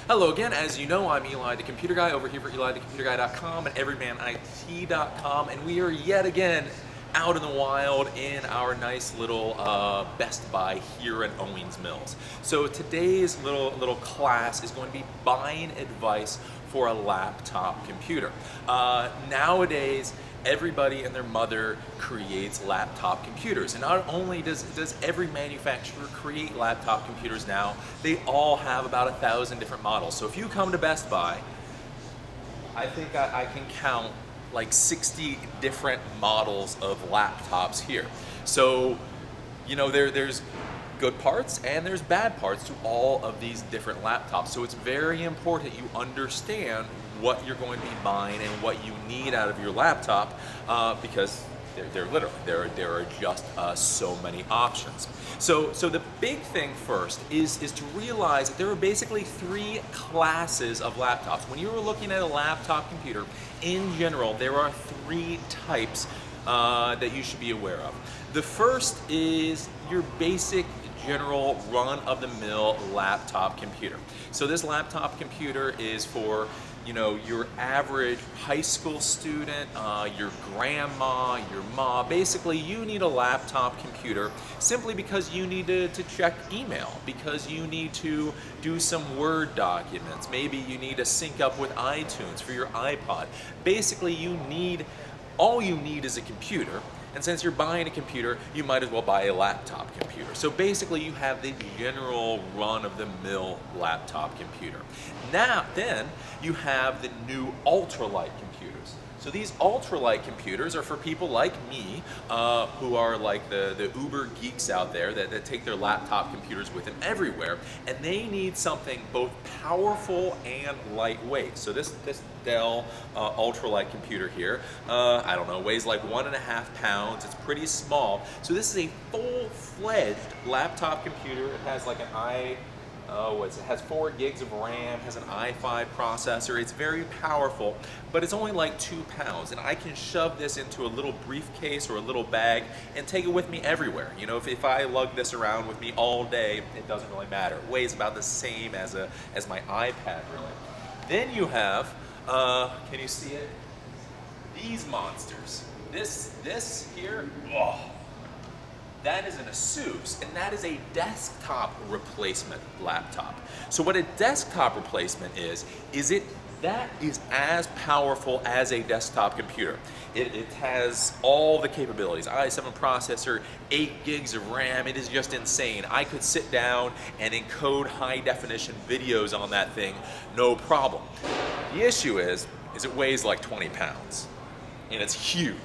Hello again. As you know, I'm Eli the Computer Guy over here for EliTheComputerGuy.com and EverymanIT.com, and we are yet again out in the wild in our nice little Best Buy here in Owings Mills. So today's little class is going to be buying advice for a laptop computer. Nowadays, everybody and their mother creates laptop computers. And not only does every manufacturer create laptop computers now, they all have about 1,000 different models. So if you come to Best Buy, I think I can count like 60 different models of laptops here. So, you know, there's good parts and there's bad parts to all of these different laptops. So it's very important you understand what you're going to be buying and what you need out of your laptop because there are just so many options. So the big thing first is to realize that there are basically three classes of laptops. When you're looking at a laptop computer, in general, there are three types that you should be aware of. The first is your basic general run-of-the-mill laptop computer. So this laptop computer is for, you know, your average high school student, your grandma, your mom. Basically, you need a laptop computer simply because you need to check email, because you need to do some Word documents. Maybe you need to sync up with iTunes for your iPod. Basically, all you need is a computer. And since you're buying a computer, you might as well buy a laptop computer. So basically you have the general run-of-the-mill laptop computer. Then you have the new ultralight computers. So these ultralight computers are for people like me who are like the uber geeks out there that take their laptop computers with them everywhere, and they need something both powerful and lightweight. So this Dell ultralight computer here, I don't know, weighs like 1.5 pounds. It's pretty small. So this is a full-fledged laptop computer. It has like it has 4 gigs of RAM, has an i5 processor. It's very powerful, but it's only like 2 pounds, and I can shove this into a little briefcase or a little bag and take it with me everywhere. You know, if I lug this around with me all day, it doesn't really matter. It weighs about the same as my iPad, really. Then you have, can you see it? These monsters. This here, oh, that is an Acer, and that is a desktop replacement laptop. So what a desktop replacement is that is as powerful as a desktop computer. It has all the capabilities, i7 processor, 8 gigs of RAM. It is just insane. I could sit down and encode high definition videos on that thing, no problem. The issue is it weighs like 20 pounds, and it's huge.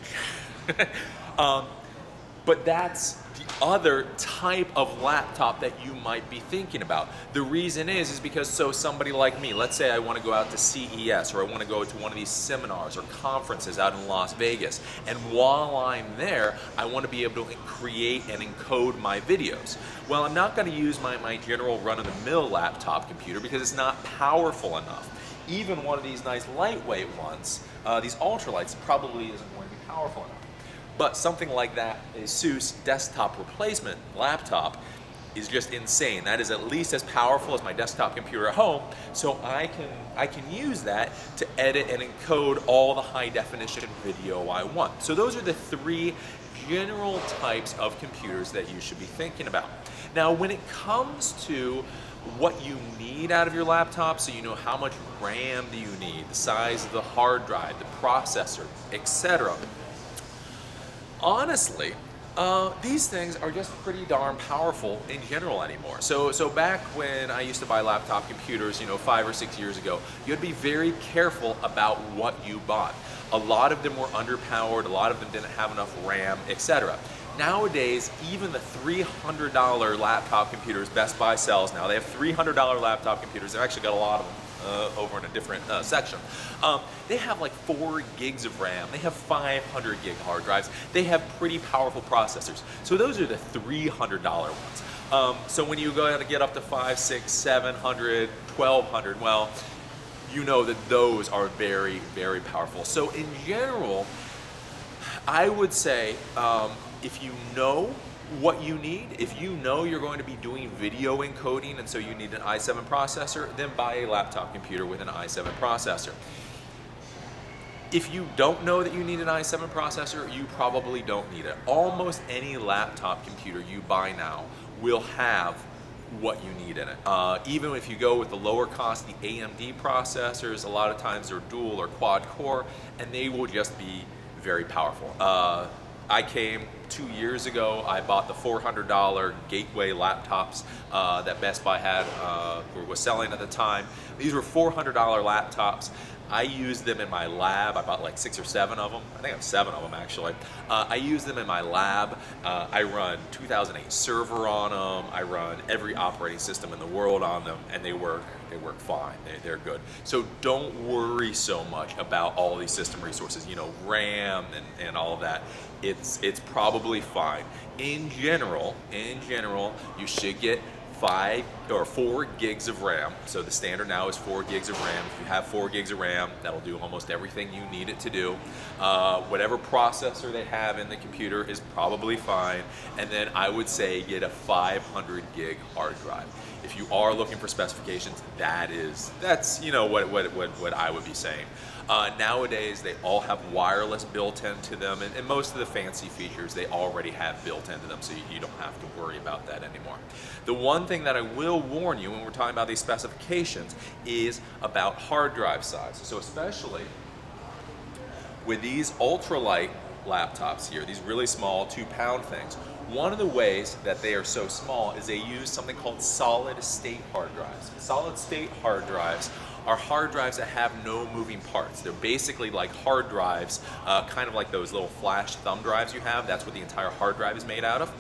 But that's the other type of laptop that you might be thinking about. The reason is because somebody like me, let's say I want to go out to CES, or I want to go to one of these seminars or conferences out in Las Vegas, and while I'm there, I want to be able to create and encode my videos. Well, I'm not going to use my general run-of-the-mill laptop computer because it's not powerful enough. Even one of these nice lightweight ones, these ultralights, probably isn't going to be powerful enough. But something like that, a Asus desktop replacement laptop, is just insane. That is at least as powerful as my desktop computer at home, so I can use that to edit and encode all the high definition video I want. So those are the three general types of computers that you should be thinking about. Now, when it comes to what you need out of your laptop, so you know how much RAM do you need, the size of the hard drive, the processor, etc. Honestly, these things are just pretty darn powerful in general anymore. So back when I used to buy laptop computers, 5 or 6 years ago, you had to be very careful about what you bought. A lot of them were underpowered, a lot of them didn't have enough RAM, etc. Nowadays, even the $300 laptop computers Best Buy sells now, they have $300 laptop computers. They've actually got a lot of them over in a different section. They have like 4 gigs of RAM. They have 500 gig hard drives. They have pretty powerful processors. So those are the $300 ones. So when you go to get up to 500, 600, 700, 1200, well, you know that those are very, very powerful. So in general, I would say if you know what you need, if you know you're going to be doing video encoding and so you need an i7 processor, then buy a laptop computer with an i7 processor. If you don't know that you need an i7 processor, you probably don't need it. Almost any laptop computer you buy now will have what you need in it. Even if you go with the lower cost, the AMD processors, a lot of times they're dual or quad core, and they will just be very powerful. I came 2 years ago, I bought the $400 Gateway laptops that Best Buy had, or was selling at the time. These were $400 laptops. I used them in my lab. I bought like 6 or 7 of them. I think I have 7 of them actually. I use them in my lab. I run 2008 server on them. I run every operating system in the world on them, and they work fine. They're good. So don't worry so much about all these system resources, you know, RAM and all of that. It's probably fine. In general, you should get 5 or 4 gigs of RAM. So the standard now is 4 gigs of RAM. If you have 4 gigs of RAM, that'll do almost everything you need it to do. Whatever processor they have in the computer is probably fine. And then I would say get a 500 gig hard drive. If you are looking for specifications, that's you know what I would be saying. Nowadays, they all have wireless built into them, and most of the fancy features they already have built into them, so you don't have to worry about that anymore. The one thing that I will warn you when we're talking about these specifications is about hard drive size. So especially with these ultralight laptops here, these really small 2-pound things, one of the ways that they are so small is they use something called solid state hard drives. Solid state hard drives are hard drives that have no moving parts. They're basically like hard drives, kind of like those little flash thumb drives you have. That's what the entire hard drive is made out of.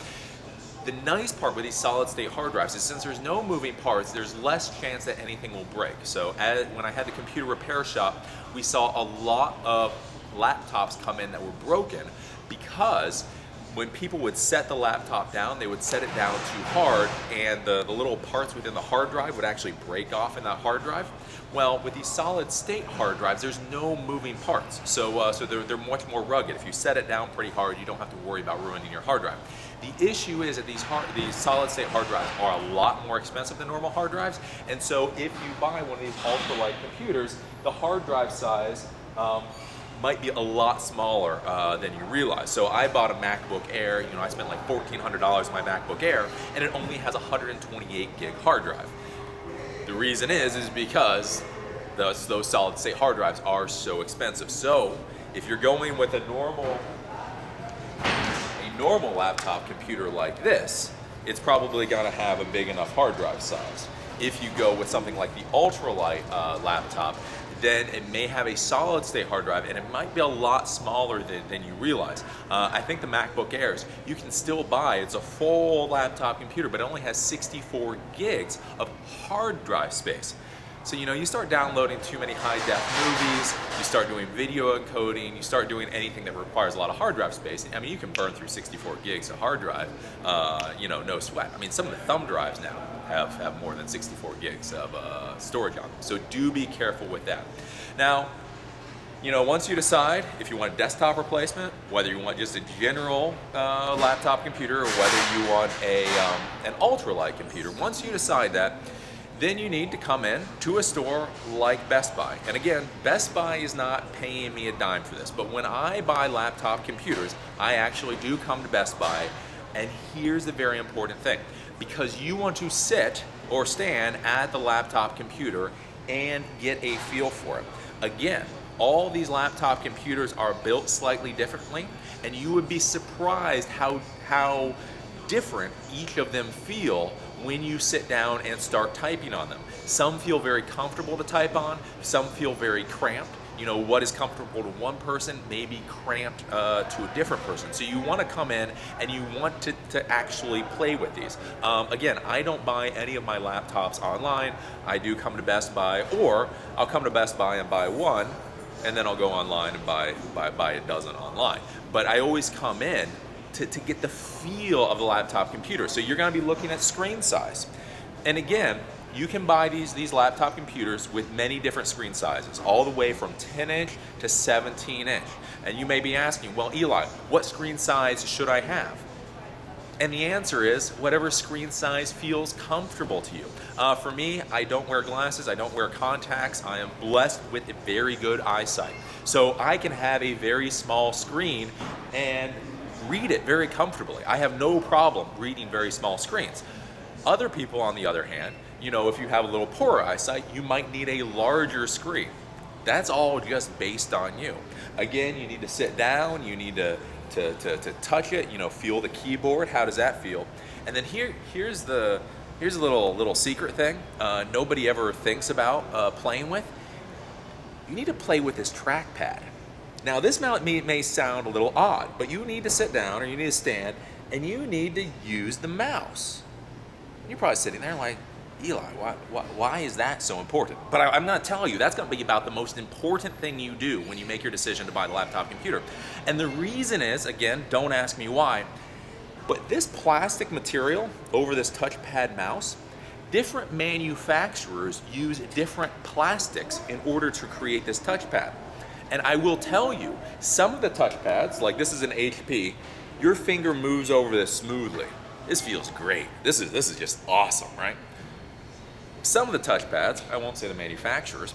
The nice part with these solid state hard drives is since there's no moving parts, there's less chance that anything will break. So when I had the computer repair shop, we saw a lot of laptops come in that were broken because when people would set the laptop down, they would set it down too hard, and the little parts within the hard drive would actually break off in that hard drive. Well, with these solid state hard drives, there's no moving parts, so they're much more rugged. If you set it down pretty hard, you don't have to worry about ruining your hard drive. The issue is that these solid state hard drives are a lot more expensive than normal hard drives, and so if you buy one of these ultralight computers, the hard drive size might be a lot smaller than you realize. So I bought a MacBook Air, you know, I spent like $1,400 on my MacBook Air, and it only has a 128 gig hard drive. The reason is because those solid state hard drives are so expensive. So if you're going with a normal laptop computer like this, it's probably gonna have a big enough hard drive size. If you go with something like the Ultralight laptop, then it may have a solid state hard drive, and it might be a lot smaller than you realize. I think the MacBook Airs, you can still buy, it's a full laptop computer, but it only has 64 gigs of hard drive space. So you know, you start downloading too many high-def movies, you start doing video encoding, you start doing anything that requires a lot of hard drive space. I mean, you can burn through 64 gigs of hard drive, you know, no sweat. I mean, some of the thumb drives now have more than 64 gigs of storage on them. So do be careful with that. Now, you know, once you decide if you want a desktop replacement, whether you want just a general laptop computer, or whether you want an ultralight computer, once you decide that, then you need to come in to a store like Best Buy. And again, Best Buy is not paying me a dime for this, but when I buy laptop computers, I actually do come to Best Buy, and here's the very important thing. Because you want to sit or stand at the laptop computer and get a feel for it. Again, all these laptop computers are built slightly differently, and you would be surprised how different each of them feel when you sit down and start typing on them. Some feel very comfortable to type on, some feel very cramped. You know, what is comfortable to one person may be cramped to a different person. So you want to come in and you want to actually play with these. Again, I don't buy any of my laptops online. I do come to Best Buy, or I'll come to Best Buy and buy one, and then I'll go online and buy a dozen online. But I always come in to get the feel of the laptop computer. So you're going to be looking at screen size. And again, you can buy these laptop computers with many different screen sizes, all the way from 10-inch to 17-inch. And you may be asking, well, Eli, what screen size should I have? And the answer is whatever screen size feels comfortable to you. For me, I don't wear glasses, I don't wear contacts, I am blessed with a very good eyesight. So I can have a very small screen and read it very comfortably. I have no problem reading very small screens. Other people, on the other hand, if you have a little poorer eyesight, you might need a larger screen. That's all just based on you. Again, you need to sit down, you need to touch it, feel the keyboard. How does that feel? And then here's a little secret thing nobody ever thinks about playing with. You need to play with this trackpad. Now this may sound a little odd, but you need to sit down or you need to stand and you need to use the mouse. You're probably sitting there like, Eli, why is that so important? But I'm going to tell you, that's going to be about the most important thing you do when you make your decision to buy the laptop computer. And the reason is, again, don't ask me why, but this plastic material over this touchpad mouse, different manufacturers use different plastics in order to create this touchpad. And I will tell you, some of the touchpads, like this is an HP, your finger moves over this smoothly. This feels great. This is just awesome, right? Some of the touchpads, I won't say the manufacturers,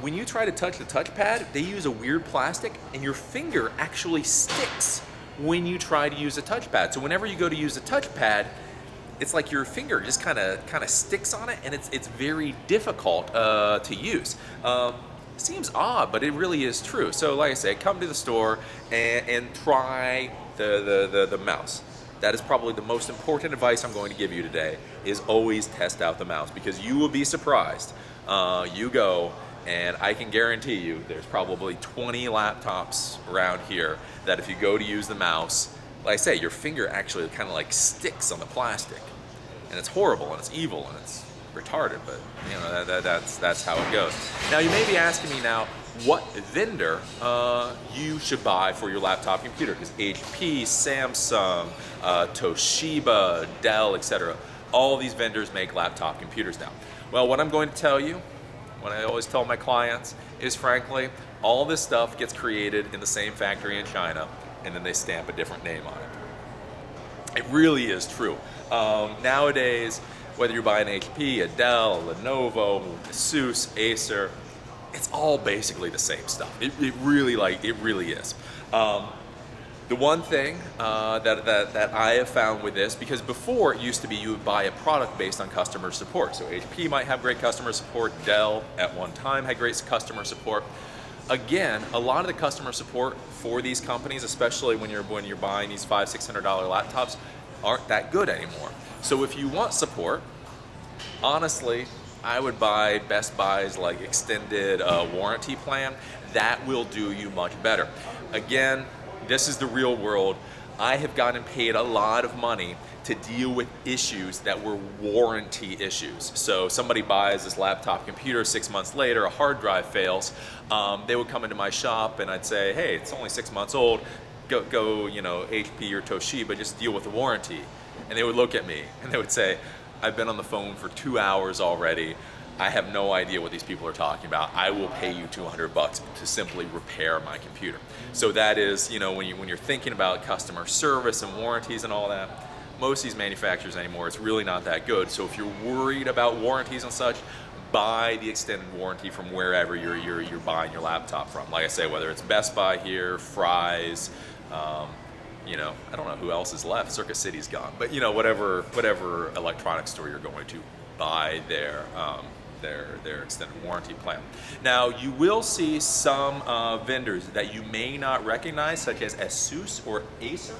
when you try to touch the touchpad, they use a weird plastic and your finger actually sticks when you try to use a touchpad. So whenever you go to use a touchpad, it's like your finger just kind of sticks on it and it's very difficult to use. Seems odd, but it really is true. So like I say, come to the store and try the mouse. That is probably the most important advice I'm going to give you today, is always test out the mouse, because you will be surprised. You go, and I can guarantee you there's probably 20 laptops around here that if you go to use the mouse, like I say, your finger actually kind of like sticks on the plastic. And it's horrible, and it's evil, and it's retarded, but that's how it goes. Now you may be asking me now, what vendor you should buy for your laptop computer, because HP, Samsung, Toshiba, Dell, etc. All these vendors make laptop computers now. Well, what I'm going to tell you, what I always tell my clients, is frankly, all this stuff gets created in the same factory in China, and then they stamp a different name on it. It really is true. Nowadays, whether you're buying HP, a Dell, a Lenovo, Asus, Acer, it's all basically the same stuff. It really is. The one thing that I have found with this, because before it used to be you would buy a product based on customer support. So HP might have great customer support. Dell at one time had great customer support. Again, a lot of the customer support for these companies, especially when you're buying these $500-600 laptops, aren't that good anymore. So if you want support, honestly, I would buy Best Buy's like extended warranty plan. That will do you much better. Again, this is the real world. I have gotten paid a lot of money to deal with issues that were warranty issues. So somebody buys this laptop computer, 6 months later, a hard drive fails. They would come into my shop and I'd say, hey, it's only 6 months old. Go, HP or Toshiba, just deal with the warranty. And they would look at me and they would say, I've been on the phone for 2 hours already. I have no idea what these people are talking about. I will pay you $200 to simply repair my computer. So that is, when you're thinking about customer service and warranties and all that, most of these manufacturers anymore, it's really not that good. So if you're worried about warranties and such, buy the extended warranty from wherever you're buying your laptop from. Like I say, whether it's Best Buy here, Fry's, I don't know who else is left. Circuit City's gone, but whatever electronics store you're going to, buy their extended warranty plan. Now you will see some vendors that you may not recognize, such as Asus or Acer,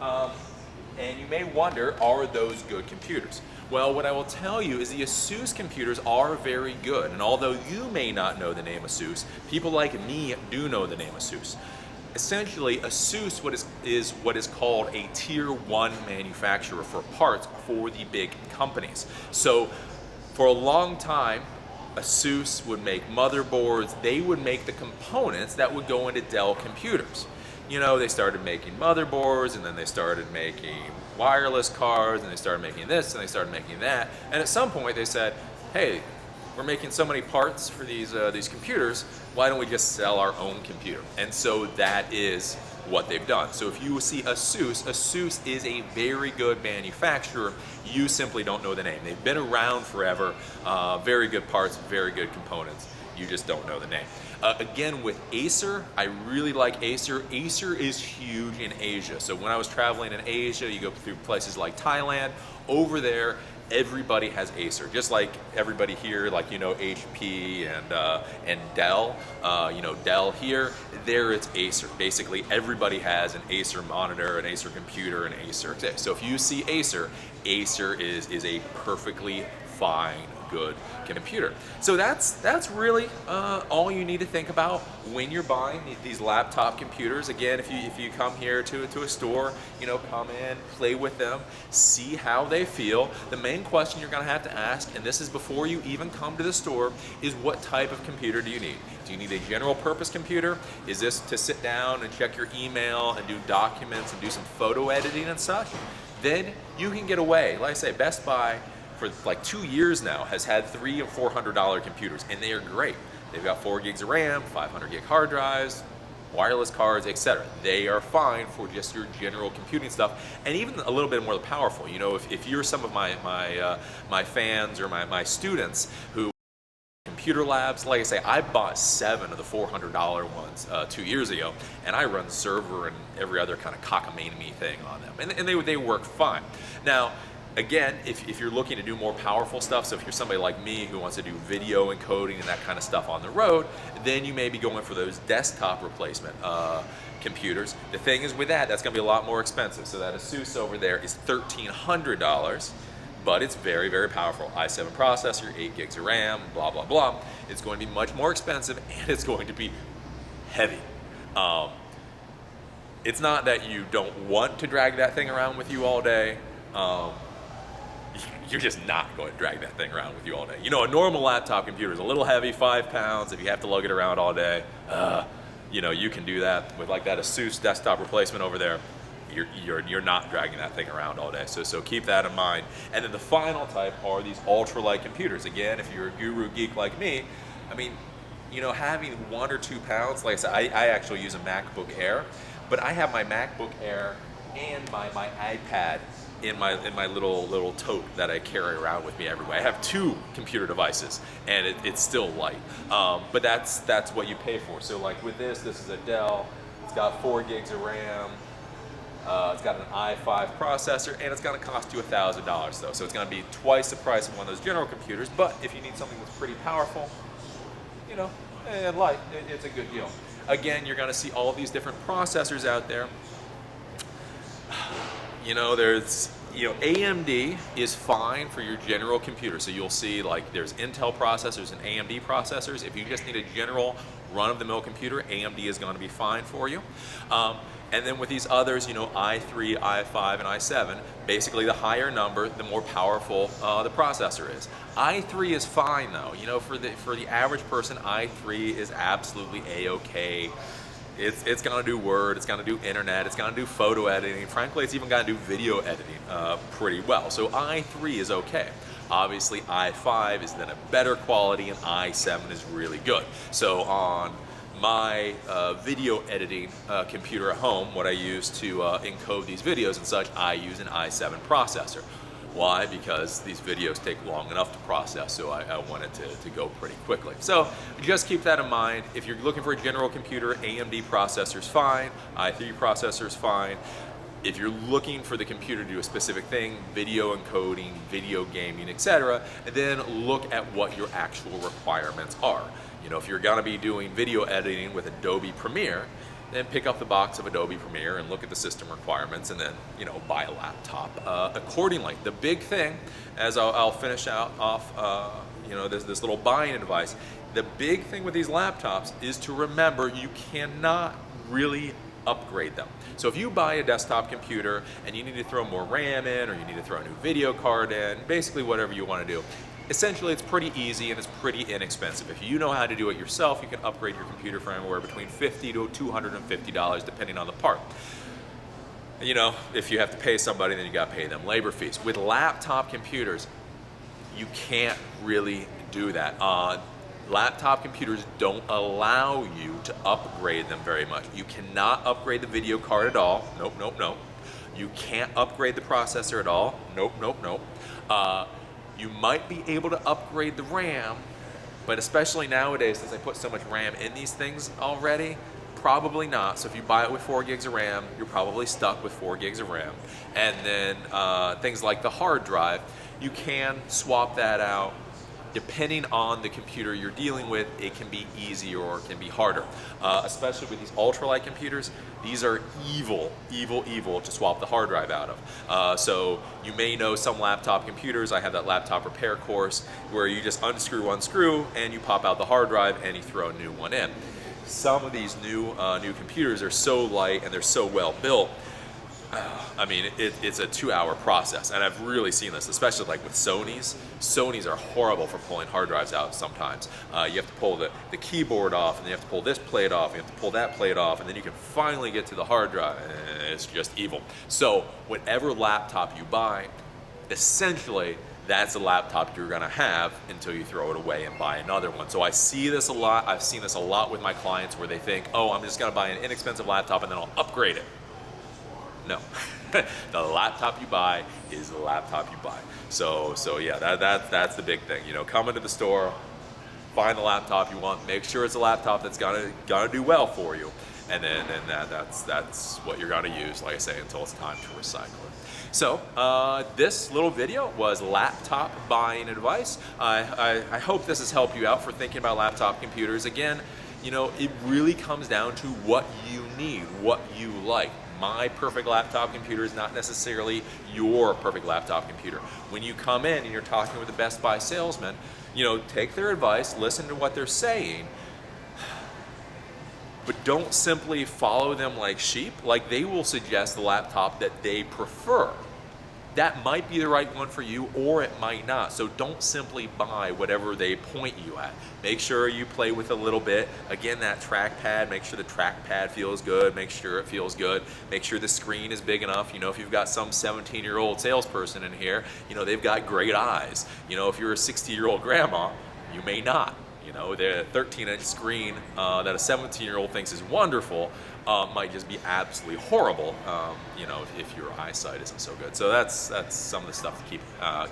and you may wonder, are those good computers? Well, what I will tell you is the Asus computers are very good, and although you may not know the name Asus, people like me do know the name Asus. Essentially, Asus is what is called a tier 1 manufacturer for parts for the big companies. So for a long time, Asus would make motherboards. They would make the components that would go into Dell computers. They started making motherboards, and then they started making wireless cards, and they started making this, and they started making that. And at some point they said, hey, we're making so many parts for these computers, why don't we just sell our own computer? And so that is what they've done. So if you see Asus is a very good manufacturer. You simply don't know the name. They've been around forever, very good parts, very good components. You just don't know the name. Again, with Acer, I really like Acer. Acer is huge in Asia. So when I was traveling in Asia, you go through places like Thailand, over there, everybody has Acer. Just like everybody here, like, you know, HP and Dell, you know, Dell here, there it's Acer. Basically, everybody has an Acer monitor, an Acer computer, an Acer. So if you see Acer, Acer is a perfectly fine, good computer. So that's really all you need to think about when you're buying these laptop computers. Again, if you come here to a store, you know, come in, play with them, see how they feel. The main question you're going to have to ask, and this is before you even come to the store, is what type of computer do you need? Do you need a general purpose computer? Is this to sit down and check your email and do documents and do some photo editing and such? Then you can get away. Like I say, Best Buy for like 2 years now has had $300 or $400 computers, and they are great. They've got 4 gigs of RAM, 500 gig hard drives, wireless cards, etc. They are fine for just your general computing stuff, and even a little bit more powerful. You know, if you're some of my fans or my students who computer labs, like I say, I bought 7 of the $400 ones 2 years ago, and I run server and every other kind of cockamamie thing on them, and they work fine. Now, again, if you're looking to do more powerful stuff, so if you're somebody like me who wants to do video encoding and that kind of stuff on the road, then you may be going for those desktop replacement computers. The thing is with that's going to be a lot more expensive. So that Asus over there is $1,300, but it's very, very powerful. i7 processor, 8 gigs of RAM, blah, blah, blah. It's going to be much more expensive, and it's going to be heavy. It's not that you don't want to drag that thing around with you all day. You're just not going to drag that thing around with you all day. You know, a normal laptop computer is a little heavy, 5 pounds. If you have to lug it around all day, you know, you can do that with like that Asus desktop replacement over there. You're not dragging that thing around all day. So keep that in mind. And then the final type are these ultralight computers. Again, if you're a guru geek like me, I mean, you know, having 1 or 2 pounds, like I said, I actually use a MacBook Air, but I have my MacBook Air and my iPad in my little tote that I carry around with me everywhere. I have 2 computer devices, and it's still light. But that's what you pay for. So like with this is a Dell. It's got 4 gigs of RAM. It's got an i5 processor, and it's going to cost you $1,000 though. So it's going to be twice the price of one of those general computers. But if you need something that's pretty powerful, you know, and light, it's a good deal. Again, you're going to see all these different processors out there. You know, AMD is fine for your general computer. So you'll see like there's Intel processors and AMD processors. If you just need a general run-of-the-mill computer, AMD is going to be fine for you. And then with these others, you know, i3, i5, and i7, basically the higher number, the more powerful the processor is. i3 is fine though. You know, for the average person, i3 is absolutely a-okay. It's going to do Word, it's going to do internet, it's going to do photo editing. Frankly, it's even going to do video editing pretty well. So i3 is okay. Obviously, i5 is then a better quality, and i7 is really good. So on my video editing computer at home, what I use to encode these videos and such, I use an i7 processor. Why? Because these videos take long enough to process, so I want it to go pretty quickly. So just keep that in mind. If you're looking for a general computer, AMD processor's fine, i3 processor's fine. If you're looking for the computer to do a specific thing, video encoding, video gaming, etc., then look at what your actual requirements are. You know, if you're gonna be doing video editing with Adobe Premiere, then pick up the box of Adobe Premiere and look at the system requirements, and then, you know, buy a laptop accordingly. The big thing, as I'll finish off, you know, this little buying advice, the big thing with these laptops is to remember you cannot really upgrade them. So if you buy a desktop computer and you need to throw more RAM in, or you need to throw a new video card in, basically whatever you want to do, essentially it's pretty easy and it's pretty inexpensive. If you know how to do it yourself, you can upgrade your computer for anywhere between $50 to $250 depending on the part. You know, if you have to pay somebody, then you got to pay them labor fees. With laptop computers, you can't really do that. laptop computers don't allow you to upgrade them very much. You cannot upgrade the video card at all. Nope, nope, nope. You can't upgrade the processor at all. Nope, nope, nope. You might be able to upgrade the RAM, but especially nowadays, since I put so much RAM in these things already, probably not. So if you buy it with 4 gigs of RAM, you're probably stuck with 4 gigs of RAM. And then things like the hard drive, you can swap that out. Depending on the computer you're dealing with, it can be easier or it can be harder. Especially with these ultralight computers, these are evil, evil, evil to swap the hard drive out of. So you may know some laptop computers. I have that laptop repair course where you just unscrew one screw and you pop out the hard drive and you throw a new one in. Some of these new computers are so light and they're so well built. I mean, it's a 2-hour process, and I've really seen this, especially like with Sonys. Sonys are horrible for pulling hard drives out sometimes. You have to pull the keyboard off, and you have to pull this plate off, and you have to pull that plate off, and then you can finally get to the hard drive. It's just evil. So whatever laptop you buy, essentially, that's the laptop you're gonna have until you throw it away and buy another one. So I see this a lot. I've seen this a lot with my clients where they think, oh, I'm just gonna buy an inexpensive laptop and then I'll upgrade it. No, the laptop you buy is the laptop you buy. So yeah, that's the big thing. You know, come into the store, find the laptop you want, make sure it's a laptop that's gonna do well for you, and then that's what you're gonna use, like I say, until it's time to recycle it. So this little video was laptop buying advice. I hope this has helped you out for thinking about laptop computers. Again, you know, it really comes down to what you need, what you like. My perfect laptop computer is not necessarily your perfect laptop computer. When you come in and you're talking with a Best Buy salesman, you know, take their advice, listen to what they're saying, but don't simply follow them like sheep. Like, they will suggest the laptop that they prefer. That might be the right one for you, or it might not. So don't simply buy whatever they point you at. Make sure you play with a little bit. Again, that trackpad, make sure the trackpad feels good. Make sure it feels good. Make sure the screen is big enough. You know, if you've got some 17-year-old salesperson in here, you know, they've got great eyes. You know, if you're a 60-year-old grandma, you may not. You know, the 13-inch screen that a 17-year-old thinks is wonderful might just be absolutely horrible, you know, if your eyesight isn't so good. So that's some of the stuff to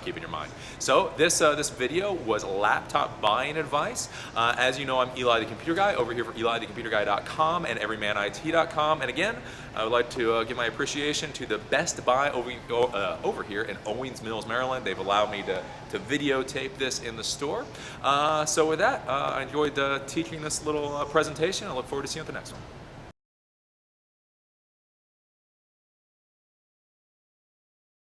keep in your mind. So this video was laptop buying advice. As you know, I'm Eli the Computer Guy over here for EliTheComputerGuy.com and EverymanIT.com. And again, I would like to give my appreciation to the Best Buy over here in Owings Mills, Maryland. They've allowed me to videotape this in the store. So with that, I enjoyed teaching this little presentation. I look forward to seeing you at the next one.